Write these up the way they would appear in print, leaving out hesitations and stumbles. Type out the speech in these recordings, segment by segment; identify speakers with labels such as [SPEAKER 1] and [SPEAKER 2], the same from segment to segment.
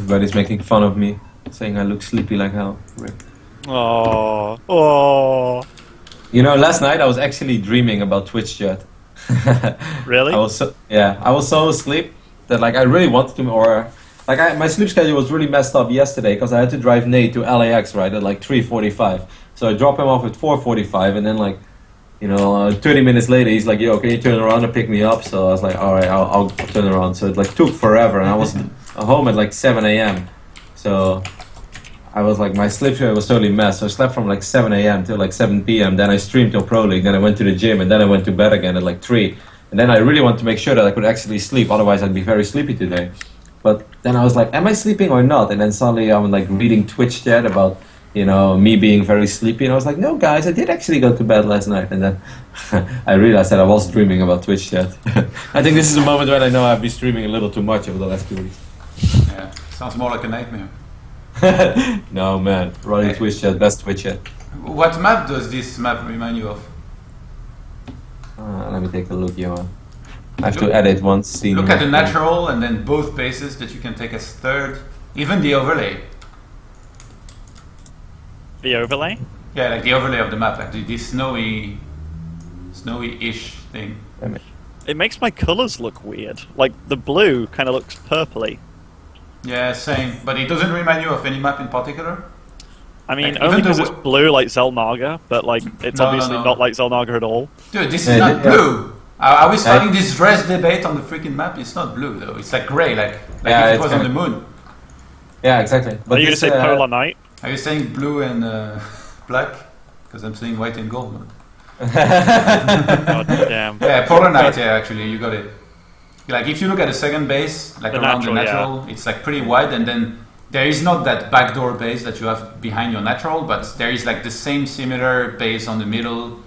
[SPEAKER 1] Everybody's making fun of me, saying I look sleepy like hell. Rip.
[SPEAKER 2] Oh, oh.
[SPEAKER 1] You know, last night I was actually dreaming about Twitch chat.
[SPEAKER 2] Really?
[SPEAKER 1] I was so asleep that like I really wanted to, or like my sleep schedule was really messed up yesterday because I had to drive Nate to LAX right at like 3:45. So I drop him off at 4:45, and then like, you know, 30 minutes later he's like, "Yo, can you turn around and pick me up?" So I was like, "All right, I'll turn around." So it like took forever, and I was home at like 7 a.m. So I was like, my sleep schedule was totally messed. So I slept from like 7 a.m. till like 7 p.m. Then I streamed till Pro League. Then I went to the gym, and then I went to bed again at like 3. And then I really wanted to make sure that I could actually sleep. Otherwise, I'd be very sleepy today. But then I was like, am I sleeping or not? And then suddenly I'm like reading Twitch chat about, you know, me being very sleepy. And I was like, no, guys, I did actually go to bed last night. And then I realized that I was dreaming about Twitch chat. I think this is a moment when I know I've been streaming a little too much over the last 2 weeks.
[SPEAKER 3] Yeah, sounds more like a nightmare.
[SPEAKER 1] No, man. Running Twitch chat, best Twitch chat.
[SPEAKER 3] What map does this map remind you of?
[SPEAKER 1] Let me take a look, Johan. I have to edit once.
[SPEAKER 3] Look at the natural and then both bases that you can take as third. Even the overlay.
[SPEAKER 2] The overlay?
[SPEAKER 3] Yeah, like the overlay of the map, like this snowy-ish thing.
[SPEAKER 2] It makes my colours look weird. Like, the blue kind of looks purpley.
[SPEAKER 3] Yeah, same. But it doesn't remind you of any map in particular?
[SPEAKER 2] I mean,
[SPEAKER 3] like,
[SPEAKER 2] only because it's blue like Zelnaga, but like, it's obviously not like Zelnaga at all.
[SPEAKER 3] Dude, this is not blue! Are we starting this dress debate on the freaking map? It's not blue though, it's like grey, like if it was on the moon.
[SPEAKER 1] Yeah, exactly.
[SPEAKER 2] But are you going to say Polar Night?
[SPEAKER 3] Are you saying blue and black? Because I'm saying white and gold.
[SPEAKER 2] God damn.
[SPEAKER 3] Yeah, Polar Night, yeah, actually, you got it. Like, if you look at the second base, like around the natural, it's like pretty wide, and then there is not that backdoor base that you have behind your natural, but there is like the same similar base on the middle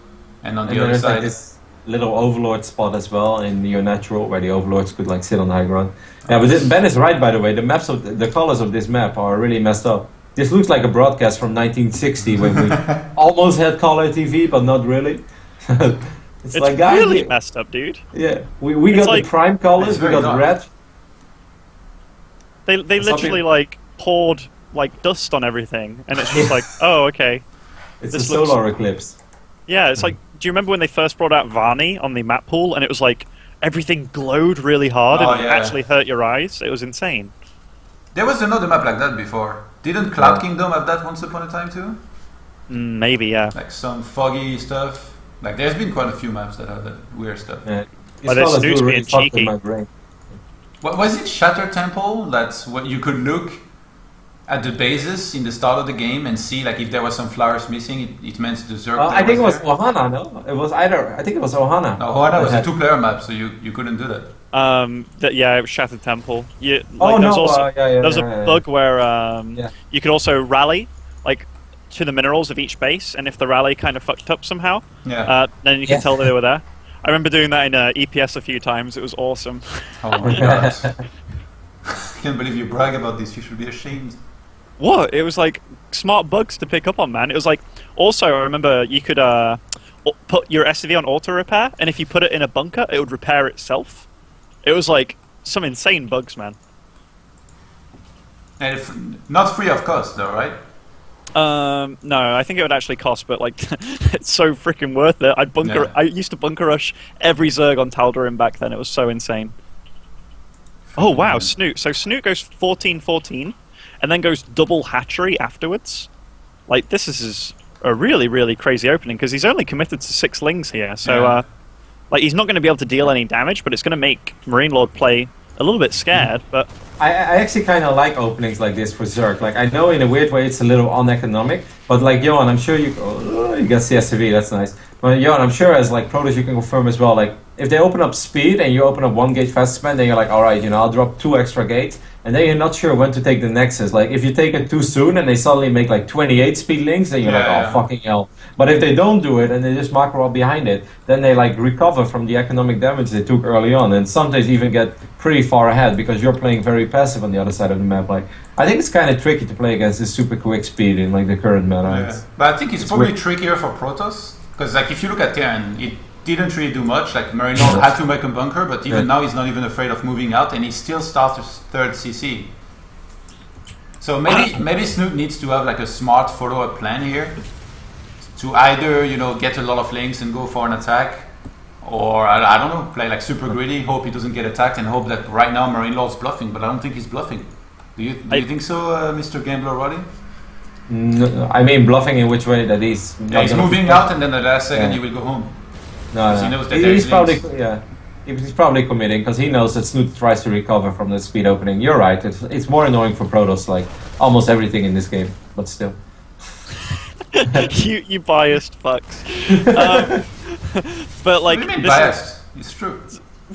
[SPEAKER 3] and on the other side.
[SPEAKER 1] Like this little overlord spot as well in your natural, where the overlords could like sit on high ground. Yeah, but Ben is right, by the way. The maps of the colors of this map are really messed up. This looks like a broadcast from 1960 when we almost had color TV, but not really.
[SPEAKER 2] It's like, guys, really messed up, dude.
[SPEAKER 1] Yeah, we got like, the prime colors. We got red.
[SPEAKER 2] They literally like poured like dust on everything, and it's just like, oh, okay.
[SPEAKER 1] It's a solar eclipse.
[SPEAKER 2] Yeah, it's like, do you remember when they first brought out Varney on the map pool, and it was like everything glowed really hard and it actually hurt your eyes? It was insane.
[SPEAKER 3] There was another map like that before. Didn't Cloud Kingdom have that once upon a time too?
[SPEAKER 2] Maybe, yeah.
[SPEAKER 3] Like some foggy stuff. Like, there's been quite a few maps that have that weird stuff.
[SPEAKER 1] Yeah.
[SPEAKER 2] But there's Snoot's being cheeky.
[SPEAKER 3] What was it, Shatter Temple? That's what you could look at the bases in the start of the game and see, like, if there was some flowers missing, it meant the Zerg.
[SPEAKER 1] I think it was Ohana, no? It was either. I think it was Ohana.
[SPEAKER 3] No, Ohana was a two-player map, so you couldn't do that.
[SPEAKER 2] Yeah, it was Shattered Temple. Like,
[SPEAKER 1] there
[SPEAKER 2] was a bug where you could also rally, like, to the minerals of each base, and if the rally kind of fucked up somehow, then you can tell that they were there. I remember doing that in EPS a few times. It was awesome.
[SPEAKER 3] Oh my god. I can't believe you brag about this. You should be ashamed.
[SPEAKER 2] What? It was like smart bugs to pick up on, man. It was like, also, I remember you could put your SCV on auto repair, and if you put it in a bunker, it would repair itself. It was like some insane bugs, man.
[SPEAKER 3] And not free of cost, though, right?
[SPEAKER 2] No, I think it would actually cost, but like, it's so freaking worth it. I used to bunker rush every Zerg on Tal'Darim back then. It was so insane. Oh wow, Snute. So Snute goes 14-14, and then goes double hatchery afterwards. Like, this is a really, really crazy opening because he's only committed to 6 lings here. So, like, he's not going to be able to deal any damage, but it's going to make MarineLorD play a little bit scared. But
[SPEAKER 1] I actually kind of like openings like this for Zerg. Like, I know in a weird way it's a little uneconomic, but like, Johan, I'm sure you got CSV, that's nice. But Johan, I'm sure as like Protoss you can confirm as well, like, if they open up speed and you open up 1 gate fast spend, then you're like, alright, you know, I'll drop 2 extra gates, and then you're not sure when to take the Nexus. Like, if you take it too soon and they suddenly make like 28 speed links, then you're like, oh, fucking hell. But if they don't do it and they just macro up behind it, then they like recover from the economic damage they took early on, and sometimes even get pretty far ahead because you're playing very passive on the other side of the map. Like, I think it's kind of tricky to play against this super quick speed in like the current meta.
[SPEAKER 3] Yeah. But I think it's probably trickier for Protoss, because like if you look at Terran, it didn't really do much. Like, MarineLorD had to make a bunker, but even now he's not even afraid of moving out, and he still starts 3rd CC. So maybe Snute needs to have like a smart follow-up plan here, to either get a lot of links and go for an attack, or I don't know, play like super greedy, hope he doesn't get attacked, and hope that right now MarineLorD's bluffing. But I don't think he's bluffing. Do you think so, Mr. Gambler Rotti?
[SPEAKER 1] No, I mean bluffing in which way? That he's
[SPEAKER 3] he's moving out, and then the last second he will go home.
[SPEAKER 1] No.
[SPEAKER 3] He knows that he's
[SPEAKER 1] probably he's probably committing because he knows that Snute tries to recover from the speed opening. You're right. It's more annoying for Protoss, like almost everything in this game, but still.
[SPEAKER 2] you biased fucks. But like,
[SPEAKER 3] what do you mean biased? It's true.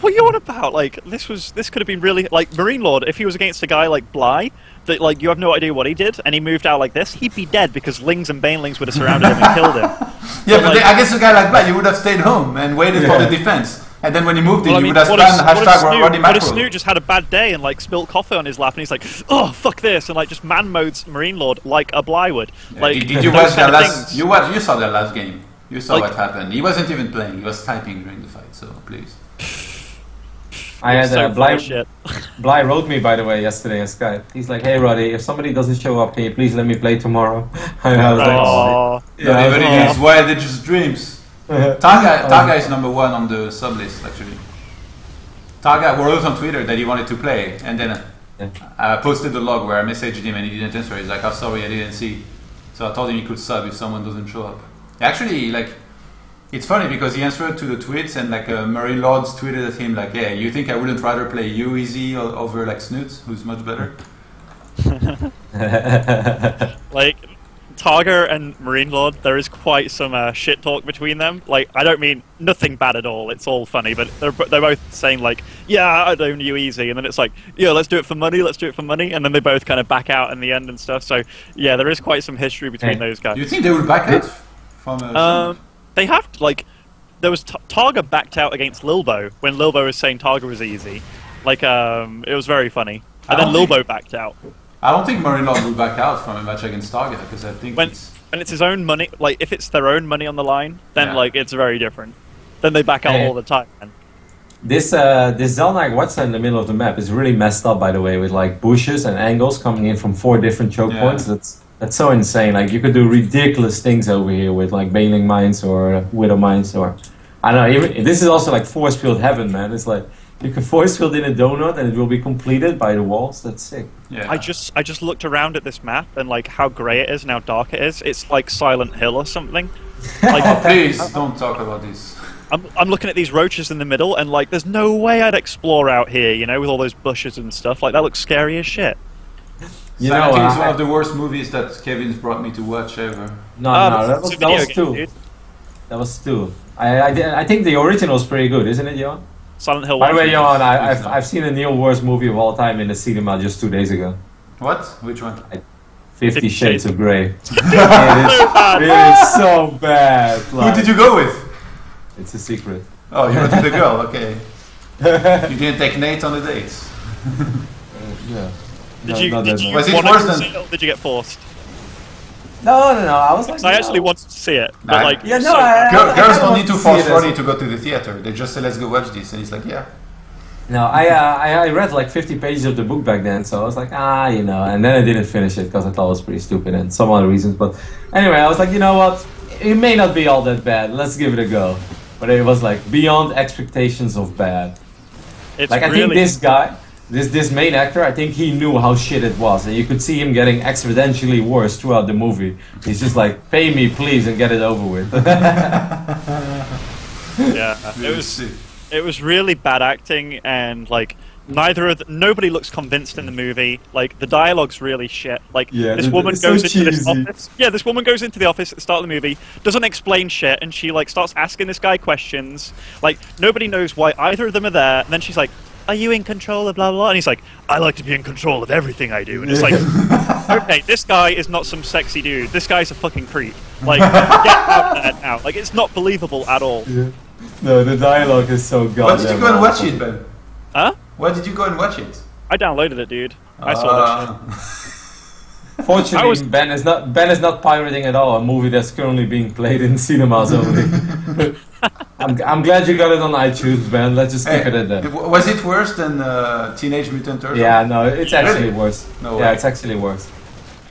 [SPEAKER 2] What are you on about? Like, this could have been really like MarineLorD. If he was against a guy like Bly, that like you have no idea what he did, and he moved out like this, he'd be dead because Lings and Banelings would have surrounded him and killed him.
[SPEAKER 3] Yeah, but like, I guess a guy like Bly, you would have stayed home and waited for the defense. And then when he moved in, you would have spammed #Rotti macro.
[SPEAKER 2] What if Snute just had a bad day and like spilt coffee on his lap, and he's like, "Oh fuck this," and like just man modes MarineLorD like a Bly would.
[SPEAKER 3] Yeah,
[SPEAKER 2] like,
[SPEAKER 3] did you watch that last? You saw that last game. You saw what happened. He wasn't even playing. He was typing during the fight. So please.
[SPEAKER 1] I had Bly wrote me, by the way, yesterday on Skype. He's like, "Hey Rotti, if somebody doesn't show up, can you please let me play tomorrow?" And I was
[SPEAKER 3] like, "Why are they just dreams?" Targa is number 1 on the sub list, actually. Targa wrote on Twitter that he wanted to play, and then I posted the log where I messaged him and he didn't answer. He's like, "I'm sorry, I didn't see." So I told him he could sub if someone doesn't show up. Actually, like, it's funny because he answered to the tweets, and like MarineLorD's tweeted at him like, "Yeah, you think I wouldn't rather play you easy over like Snute, who's much better?"
[SPEAKER 2] Like, Targa and MarineLorD, there is quite some shit talk between them. Like, I don't mean nothing bad at all. It's all funny, but they're both saying like, "Yeah, I'd own you easy," and then it's like, "Yeah, let's do it for money. Let's do it for money," and then they both kind of back out in the end and stuff. So yeah, there is quite some history between those guys.
[SPEAKER 3] You think they would back out from?
[SPEAKER 2] They have to, like, there was Targa backed out against Lilbo when Lilbo was saying Targa was easy. Like, it was very funny, and then Lilbo backed out.
[SPEAKER 3] I don't think MarineLorD will back out from a match against Targa, because I think
[SPEAKER 2] when it's his own money, like if it's their own money on the line, then like it's very different. Then they back out all the time. Man.
[SPEAKER 1] This Zelnag Watson in the middle of the map is really messed up, by the way, with like bushes and angles coming in from 4 different choke points. That's so insane. Like you could do ridiculous things over here with like Baneling Mines or Widow Mines, or I don't know. Even this is also like force field heaven, man. It's like you can force field in a donut and it will be completed by the walls. That's sick.
[SPEAKER 2] Yeah. I just looked around at this map and like how grey it is and how dark it is. It's like Silent Hill or something. Like,
[SPEAKER 3] oh, please don't talk about this.
[SPEAKER 2] I'm looking at these roaches in the middle and like there's no way I'd explore out here, you know, with all those bushes and stuff. Like that looks scary as shit.
[SPEAKER 3] You know, it's one of the worst movies that Kevin's brought me to watch ever.
[SPEAKER 1] No, that was 2. That was 2. I think the original is pretty good, isn't it, Johan?
[SPEAKER 2] Silent Hill.
[SPEAKER 1] By the way, Johan, I've seen a new worst movie of all time in the cinema just 2 days ago.
[SPEAKER 3] What? Which one?
[SPEAKER 1] 50 Shades of Grey. It is so bad.
[SPEAKER 3] Like, who did you go with?
[SPEAKER 1] It's a secret.
[SPEAKER 3] Oh, you went with the girl, okay. You didn't take Nate on the dates.
[SPEAKER 1] Yeah.
[SPEAKER 2] Did you
[SPEAKER 3] was it worse than?
[SPEAKER 2] Or did you get forced?
[SPEAKER 1] No. I was like,
[SPEAKER 2] I actually wanted to see it, but like,
[SPEAKER 1] yeah, no.
[SPEAKER 3] Girls don't need to force Rotti to go to the theater. They just say, "Let's go watch this," and he's like, "Yeah."
[SPEAKER 1] No, I read like 50 pages of the book back then, so I was like, you know, and then I didn't finish it because I thought it was pretty stupid and some other reasons. But anyway, I was like, you know what? It may not be all that bad. Let's give it a go. But it was like beyond expectations of bad.
[SPEAKER 2] It's
[SPEAKER 1] like I think this guy. This main actor, I think he knew how shit it was, and you could see him getting exponentially worse throughout the movie. He's just like, "Pay me, please, and get it over with."
[SPEAKER 2] Yeah, it was really bad acting, and like nobody looks convinced in the movie. Like the dialogue's really shit. Like this woman goes into this office. Yeah, this woman goes into the office at the start of the movie, doesn't explain shit, and she like starts asking this guy questions. Like nobody knows why either of them are there, and then she's like, "Are you in control of blah, blah, blah?" And he's like, "I like to be in control of everything I do." And it's like, okay, this guy is not some sexy dude. This guy's a fucking creep. Like, get out there now. Like, it's not believable at all.
[SPEAKER 1] Yeah. No, the dialogue is so goddamn.
[SPEAKER 3] Why did you go and watch it, Ben?
[SPEAKER 2] Huh?
[SPEAKER 3] Why did you go and watch it?
[SPEAKER 2] I downloaded it, dude. I saw that shit.
[SPEAKER 1] Fortunately, Ben is not pirating at all. A movie that's currently being played in cinemas only. I I'm glad you got it on iTunes, man. Let's just keep it in there.
[SPEAKER 3] Was it worse than Teenage Mutant Turtles?
[SPEAKER 1] Yeah, no, it's actually worse.
[SPEAKER 3] No
[SPEAKER 1] yeah,
[SPEAKER 3] way.
[SPEAKER 1] it's actually worse.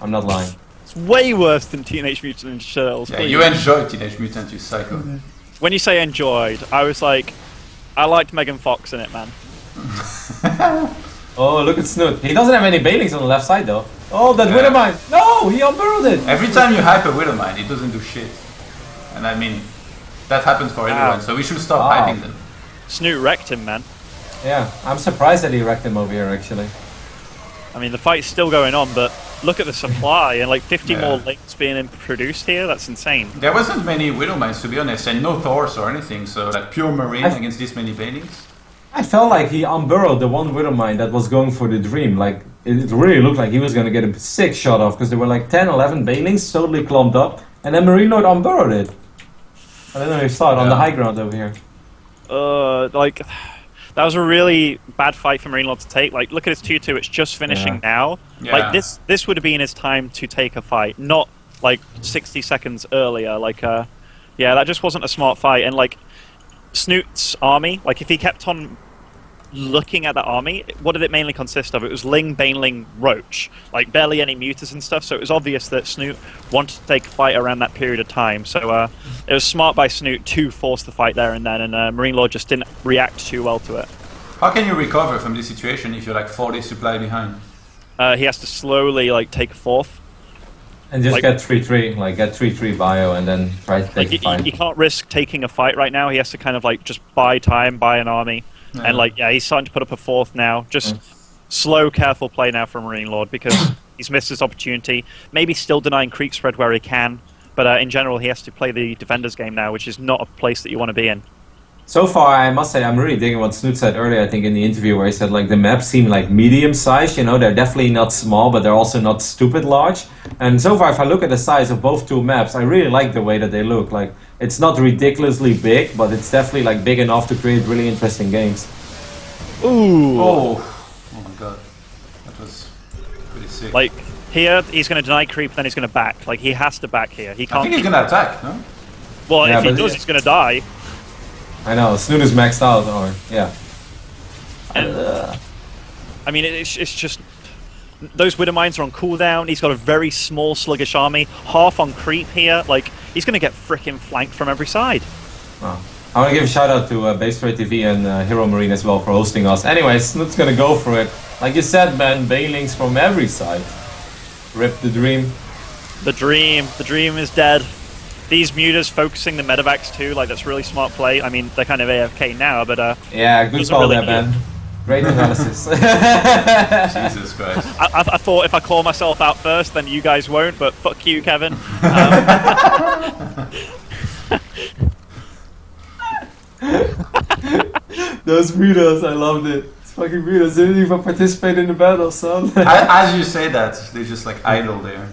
[SPEAKER 1] I'm not lying.
[SPEAKER 2] It's way worse than Teenage Mutant Ninja Turtles.
[SPEAKER 3] Yeah, you enjoyed Teenage Mutant, you psycho.
[SPEAKER 2] When you say enjoyed, I was like, I liked Megan Fox in it, man.
[SPEAKER 1] Oh, look at Snute. He doesn't have any bailings on the left side, though. Oh, that Widow Mine! No, he unburrowed it!
[SPEAKER 3] Every time you hype a Widow Mine, it doesn't do shit. And I mean, that happens for everyone, so we should stop hyping them.
[SPEAKER 2] Snute wrecked him, man.
[SPEAKER 1] Yeah, I'm surprised that he wrecked him over here, actually.
[SPEAKER 2] I mean, the fight's still going on, but look at the supply, and like 50 more links being produced here, that's insane.
[SPEAKER 3] There wasn't many Widow Mines, to be honest, and no Thors or anything, so like pure Marine against this many bailings.
[SPEAKER 1] I felt like he unburrowed the one Widow Mine that was going for the Dream. Like, it really looked like he was going to get a sick shot off, because there were like 10, 11 bailings totally clumped up, and then MarineLorD unburrowed it. I don't know if you saw it on the high ground over here.
[SPEAKER 2] Like, that was a really bad fight for MarineLorD to take. Like, look at his 2-2, it's just finishing now. Like, this would have been his time to take a fight, not like 60 seconds earlier. Like, yeah, that just wasn't a smart fight. And like, Snute's army, like if he kept on looking at that army, what did it mainly consist of? It was Ling, Baneling, Roach. Like, barely any mutas and stuff, so it was obvious that Snute wanted to take a fight around that period of time. So it was smart by Snute to force the fight there and then, and MarineLorD just didn't react too well to it.
[SPEAKER 3] How can you recover from this situation if you're like 40 supply behind?
[SPEAKER 2] He has to slowly like take a fourth.
[SPEAKER 1] And just like, get 3-3, like get 3-3 bio and then try to take the fight.
[SPEAKER 2] He can't risk taking a fight right now, he has to kind of like just buy time, buy an army. And like, yeah, he's starting to put up a fourth now. Just slow, careful play now from MarineLorD because he's missed his opportunity. Maybe still denying creep spread where he can, but in general, he has to play the defender's game now, which is not a place that you want to be in.
[SPEAKER 1] So far, I must say, I'm really digging what Snute said earlier, I think, in the interview, where he said, like, the maps seem like medium-sized, you know, they're definitely not small, but they're also not stupid large. And so far, if I look at the size of both two maps, I really like the way that they look. Like, it's not ridiculously big, but it's definitely, like, big enough to create really interesting games.
[SPEAKER 2] Ooh!
[SPEAKER 3] Oh my god. That was pretty sick.
[SPEAKER 2] Like, here, he's going to deny creep, then he's going to back. Like, he has to back here. He can't.
[SPEAKER 3] I think he's going to attack, no?
[SPEAKER 2] Well, yeah, if he does, he's going to die.
[SPEAKER 1] I know, Snute is maxed out, or, yeah.
[SPEAKER 2] And, I mean, it's just... Those Widow Mines are on cooldown, he's got a very small, sluggish army, half on creep here, like, he's gonna get frickin' flanked from every side.
[SPEAKER 1] Oh. I want to give a shout out to Base Trade TV and Hero Marine as well for hosting us. Anyway, Snute's gonna go for it. Like you said, man, bailings from every side. Rip the Dream.
[SPEAKER 2] The Dream is dead. These mutas focusing the medevacs too, like that's really smart play. I mean, they're kind of AFK now, but
[SPEAKER 1] yeah, good call there, man. Great analysis.
[SPEAKER 3] Jesus Christ.
[SPEAKER 2] I thought if I call myself out first, then you guys won't, but fuck you, Kevin.
[SPEAKER 1] Those mutas, I loved it. It's fucking mutas, they didn't even participate in the battle, son.
[SPEAKER 3] As you say that, they're just like idle there.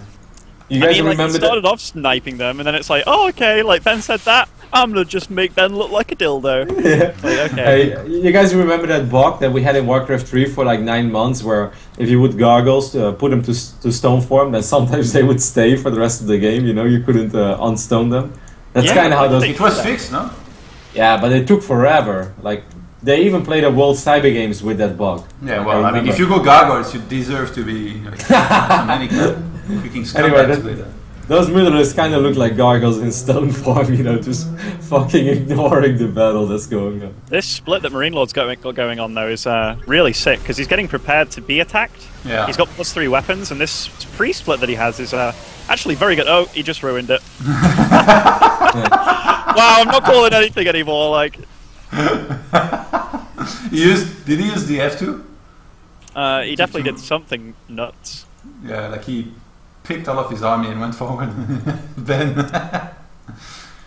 [SPEAKER 1] You guys
[SPEAKER 2] like,
[SPEAKER 1] remember
[SPEAKER 2] it started off sniping them, and then it's like, oh, okay, like Ben said that, I'm gonna just make Ben look like a dildo.
[SPEAKER 1] Yeah.
[SPEAKER 2] Like, okay.
[SPEAKER 1] Hey, you guys remember that bug that we had in Warcraft 3 for like 9 months, where if you would gargles put them to stone form, then sometimes they would stay for the rest of the game. You know, you couldn't unstone them. That's kind of how those.
[SPEAKER 3] It was fixed, no?
[SPEAKER 1] Yeah, but it took forever. Like they even played a World Cyber Games with that bug.
[SPEAKER 3] Yeah, well, I mean, if you go gargoyles, you deserve to be like, freaking scumbags with that.
[SPEAKER 1] Those mutants kind of look like gargoyles in stone form, you know, just fucking ignoring the battle that's going on.
[SPEAKER 2] This split that MarineLorD's got going on, though, is really sick, because he's getting prepared to be attacked.
[SPEAKER 3] Yeah.
[SPEAKER 2] He's got +3 weapons, and this pre-split that he has is actually very good. Oh, he just ruined it. Wow, I'm not calling anything anymore, like...
[SPEAKER 3] Did he use the F2?
[SPEAKER 2] He definitely did something nuts.
[SPEAKER 3] Yeah, like he picked all of his army and went forward. Ben.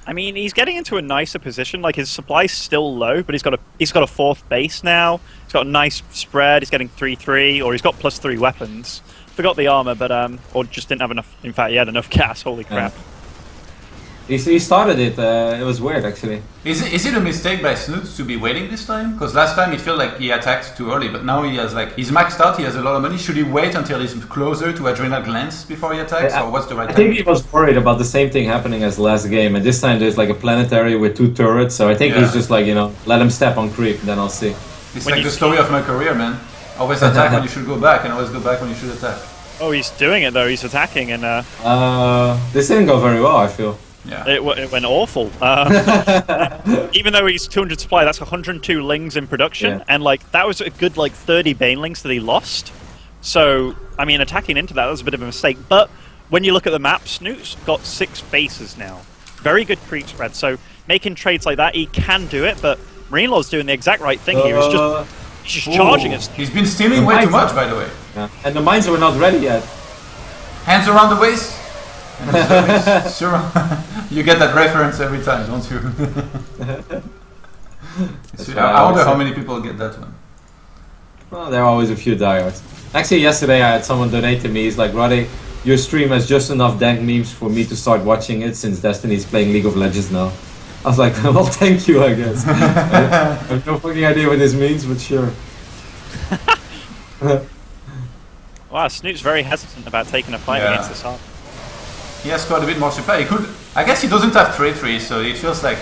[SPEAKER 2] I mean, he's getting into a nicer position. Like his supply's still low, but he's got a 4th base now. He's got a nice spread. He's getting 3/3, or he's got +3 weapons. Forgot the armor, but or just didn't have enough. In fact, he had enough gas. Holy crap!
[SPEAKER 1] He started it. It was weird, actually.
[SPEAKER 3] Is it a mistake by Snute to be waiting this time? Because last time it felt like he attacked too early, but now he has like he's maxed out. He has a lot of money. Should he wait until he's closer to Adrenal Glands before he attacks, or what's the right time?
[SPEAKER 1] I think he was worried about the same thing happening as the last game, and this time there's like a planetary with 2 turrets. So I think he's just like, you know, let him step on creep, then I'll see.
[SPEAKER 3] It's like the story of my career, man. Always attack when you should go back, and always go back when you should attack.
[SPEAKER 2] Oh, he's doing it though. He's attacking, and
[SPEAKER 1] this didn't go very well, I feel.
[SPEAKER 3] Yeah.
[SPEAKER 2] It went awful. Even though he's 200 supply, that's 102 lings in production, and like that was a good like 30 banelings that he lost. So I mean, attacking into that was a bit of a mistake. But when you look at the map, Snute's got 6 bases now. Very good creep spread. So making trades like that, he can do it. But MarineLorD's doing the exact right thing here. He's just charging us.
[SPEAKER 3] He's been stealing way too much, by the way.
[SPEAKER 1] Yeah. And the mines were not ready yet.
[SPEAKER 3] Hands around the waist. Sure, you get that reference every time, don't you? I wonder how many people get that one.
[SPEAKER 1] Well, there are always a few diehards. Actually, yesterday I had someone donate to me. He's like, Rotti, your stream has just enough dank memes for me to start watching it since Destiny's playing League of Legends now. I was like, well, thank you, I guess. I have no fucking idea what this means, but sure.
[SPEAKER 2] Wow, Snute's very hesitant about taking a fight against this arc.
[SPEAKER 3] He has quite a bit more supply. He could, I guess he doesn't have trade 3, so it feels like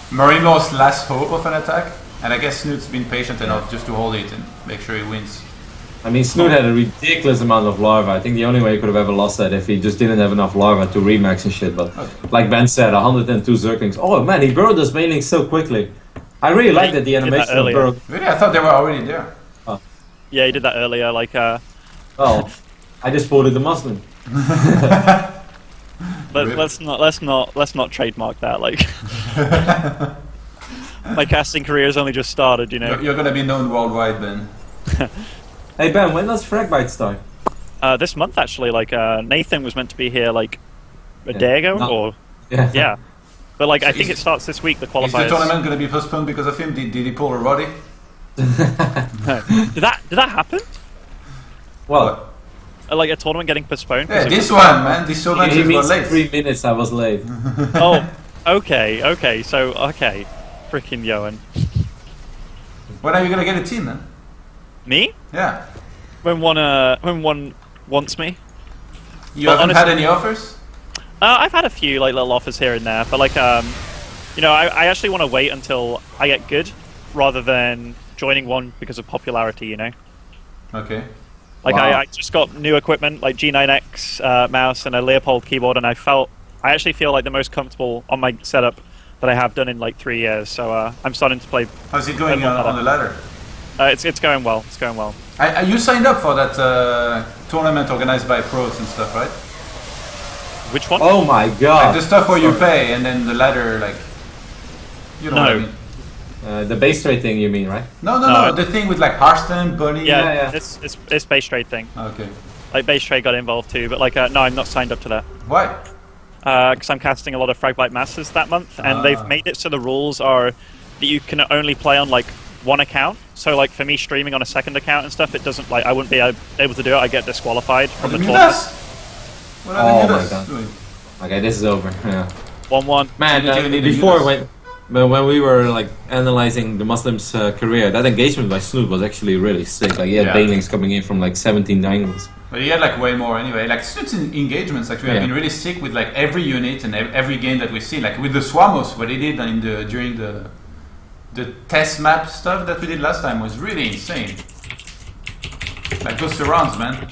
[SPEAKER 3] MarineLorD's last hope of an attack. And I guess Snute's been patient enough just to hold it and make sure he wins.
[SPEAKER 1] I mean, Snute had a ridiculous amount of larva. I think the only way he could have ever lost that if he just didn't have enough larva to remax and shit. But like Ben said, 102 Zerglings. Oh man, he burrowed those banelings so quickly. I really like that the animation of burrow.
[SPEAKER 3] Really? I thought they were already there.
[SPEAKER 1] Oh.
[SPEAKER 2] Yeah, he did that earlier. Like,
[SPEAKER 1] well, I just spotted the Muslim.
[SPEAKER 2] let's not trademark that. Like, my casting career has only just started. You know.
[SPEAKER 3] You're gonna be known worldwide, Ben.
[SPEAKER 1] Hey Ben, when does Fragbite start?
[SPEAKER 2] This month actually. Like, Nathan was meant to be here like a day ago, or yeah. But like, I think it starts this week. The qualifiers. Is
[SPEAKER 3] the tournament gonna be postponed because of him? Did he pull a Rotti?
[SPEAKER 2] Did that happen?
[SPEAKER 1] Well,
[SPEAKER 2] like a tournament getting postponed?
[SPEAKER 3] Yeah, this one, man. This so much was late.
[SPEAKER 1] 3 minutes I was late.
[SPEAKER 2] Oh, okay. So freaking Johan.
[SPEAKER 3] When are you gonna get a team, then?
[SPEAKER 2] Me?
[SPEAKER 3] Yeah.
[SPEAKER 2] When one wants me.
[SPEAKER 3] You haven't had any offers?
[SPEAKER 2] I've had a few like little offers here and there, but like you know, I actually want to wait until I get good rather than joining one because of popularity. You know.
[SPEAKER 3] Okay.
[SPEAKER 2] Like I just got new equipment like G9X mouse and a Leopold keyboard, and I actually feel like the most comfortable on my setup that I have done in like 3 years. So I'm starting to play.
[SPEAKER 3] How's it going on the ladder?
[SPEAKER 2] It's going well. It's going well.
[SPEAKER 3] You signed up for that tournament organized by pros and stuff, right?
[SPEAKER 2] Which one?
[SPEAKER 1] Oh my god!
[SPEAKER 3] Like the stuff where you pay and then the ladder, like you know what I mean.
[SPEAKER 1] The base trade thing, you mean, right?
[SPEAKER 3] No. The thing with like Hearthstone, Bunny.
[SPEAKER 2] Yeah. It's base trade thing.
[SPEAKER 3] Okay.
[SPEAKER 2] Like base trade got involved too, but like no, I'm not signed up to that.
[SPEAKER 3] Why?
[SPEAKER 2] Because I'm casting a lot of Fragbite Masters that month, and they've made it so the rules are that you can only play on like one account. So like for me streaming on a second account and stuff, it doesn't like I wouldn't be able to do it. I get disqualified from the tournament.
[SPEAKER 3] What are the Mutas
[SPEAKER 1] doing? Okay, this is over. Yeah.
[SPEAKER 2] 1-1.
[SPEAKER 1] Man, before when we were like analyzing the Muslims' career, that engagement by Snute was actually really sick. Like he had banelings coming in from like 17 angles.
[SPEAKER 3] But he had like way more anyway. Like Snute's engagements actually have been really sick with like every unit and every game that we see. Like with the Swamos, what he did during the test map stuff that we did last time was really insane. Like those surrounds, man.